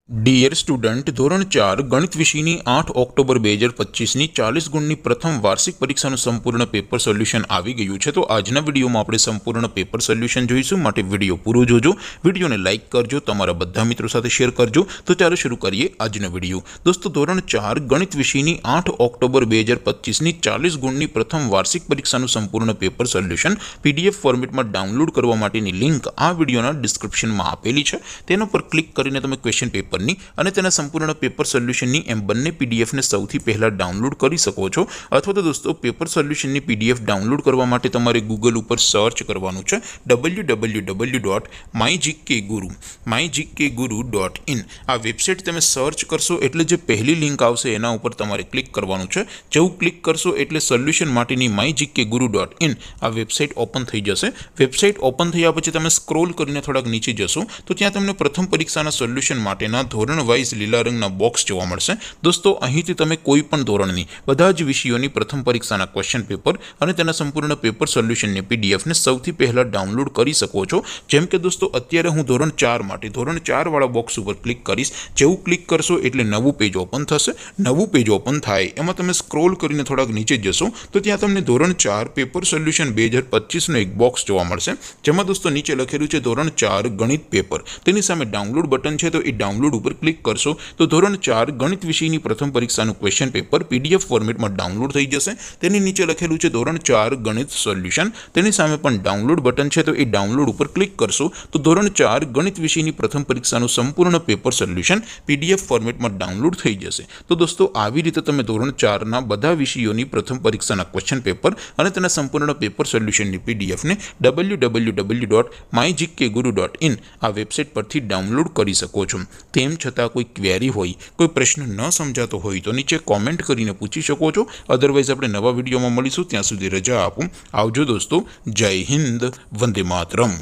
Dear student, ધોરણ 4 ગણિત વિષયની 8 ઓક્ટોબર 2025ની 40 ગુણની પ્રથમ વાર્ષિક પરીક્ષાનું સંપૂર્ણ પેપર સોલ્યુશન આવી ગયું છે। તો આજના વિડીયોમાં આપણે સંપૂર્ણ પેપર સોલ્યુશન જોઈશું, માટે વિડીયો પૂરો જોજો, વિડીયોને લાઇક કરજો, તમારા બધા મિત્રો સાથે શેર કરજો। તો ચાલો શરૂ કરીએ આજનો વિડીયો। દોસ્તો, ધોરણ 4 ગણિત વિષયની 8 ઓક્ટોબર 2025ની 40 ગુણની પ્રથમ વાર્ષિક પરીક્ષાનું સંપૂર્ણ પેપર સોલ્યુશન PDF ફોર્મેટમાં ડાઉનલોડ કરવા માટેની લિંક આ વિડીયોના ડિસ્ક્રિપ્શનમાં આપેલી છે। તેના પર ક્લિક કરીને તમે ક્વેશ્ચન પેપર અને તેના સંપૂર્ણ પેપર સોલ્યુશનની એમ બંને પીડીએફને સૌથી પહેલા ડાઉનલોડ કરી શકો છો। અથવા તો દોસ્તો, પેપર સોલ્યુશનની પીડીએફ ડાઉનલોડ કરવા માટે તમારે ગૂગલ ઉપર સર્ચ કરવાનું છે www.mygkguru.in। આ વેબસાઇટ તમે સર્ચ કરશો એટલે જે પહેલી લિંક આવશે એના ઉપર તમારે ક્લિક કરવાનું છે। જેવું ક્લિક કરશો એટલે સોલ્યુશન માટેની mygkguru.in આ વેબસાઇટ ઓપન થઈ જશે। વેબસાઇટ ઓપન થયા પછી તમે સ્ક્રોલ કરીને થોડાક નીચે જશો તો ત્યાં તમને પ્રથમ પરીક્ષાના સોલ્યુશન માટેના ધોરણ વાઇઝ લીલા રંગના બોક્સ જોવા મળશે। દોસ્તો, અહીંથી તમે કોઈ પણ ધોરણની બધા જ વિષયોની પ્રથમ પરીક્ષાના ક્વેશ્ચન પેપર અને તેના સંપૂર્ણ પેપર સોલ્યુશનની પીડીએફને સૌથી પહેલા ડાઉનલોડ કરી શકો છો। જેમ કે દોસ્તો, અત્યારે હું ધોરણ 4 માટે ધોરણ 4 વાળા બોક્સ ઉપર ક્લિક કરીશ। જેવું ક્લિક કરશો એટલે નવું પેજ ઓપન થશે। નવું પેજ ઓપન થાય એમાં તમે સ્ક્રોલ કરીને થોડાક નીચે જશો તો ત્યાં તમને ધોરણ 4 પેપર સોલ્યુશન 2025નો એક બોક્સ જોવા મળશે, જેમાં દોસ્તો નીચે લખેલું છે ધોરણ 4 ગણિત પેપર। તેની સામે ડાઉનલોડ બટન છે, તો એ ડાઉનલોડ ઉપર ક્લિક કરશો તો ધોરણ 4 ગણિત વિષયની પ્રથમ પરીક્ષાનું ક્વેશ્ચન પેપર PDF ફોર્મેટમાં ડાઉનલોડ થઈ જશે। તેની નીચે લખેલું છે ધોરણ 4 ગણિત સોલ્યુશન, તેની સામે પણ ડાઉનલોડ બટન છે, તો એ ડાઉનલોડ ઉપર ક્લિક કરશો તો ધોરણ 4 ગણિત વિષયની પ્રથમ પરીક્ષાનું સંપૂર્ણ પેપર સોલ્યુશન PDF ફોર્મેટમાં ડાઉનલોડ થઈ જશે। તો દોસ્તો, આવી રીતે તમે ધોરણ 4ના બધા વિષયોની પ્રથમ પરીક્ષાના ક્વેશ્ચન પેપર અને તેના સંપૂર્ણ પેપર સોલ્યુશનની પીડીએફને www.mygkguru.in આ વેબસાઇટ પરથી ડાઉનલોડ કરી શકો છો। તેમ છતાં કોઈ ક્વેરી હોય, કોઈ પ્રશ્ન ન સમજાતો હોય તો નીચે કોમેન્ટ કરીને પૂછી શકો છો। અધરવાઇઝ આપણે નવા વિડીયોમાં મળીશું, ત્યાં સુધી રજા આપું। આવજો દોસ્તો, જય હિન્દ, વંદે માતરમ।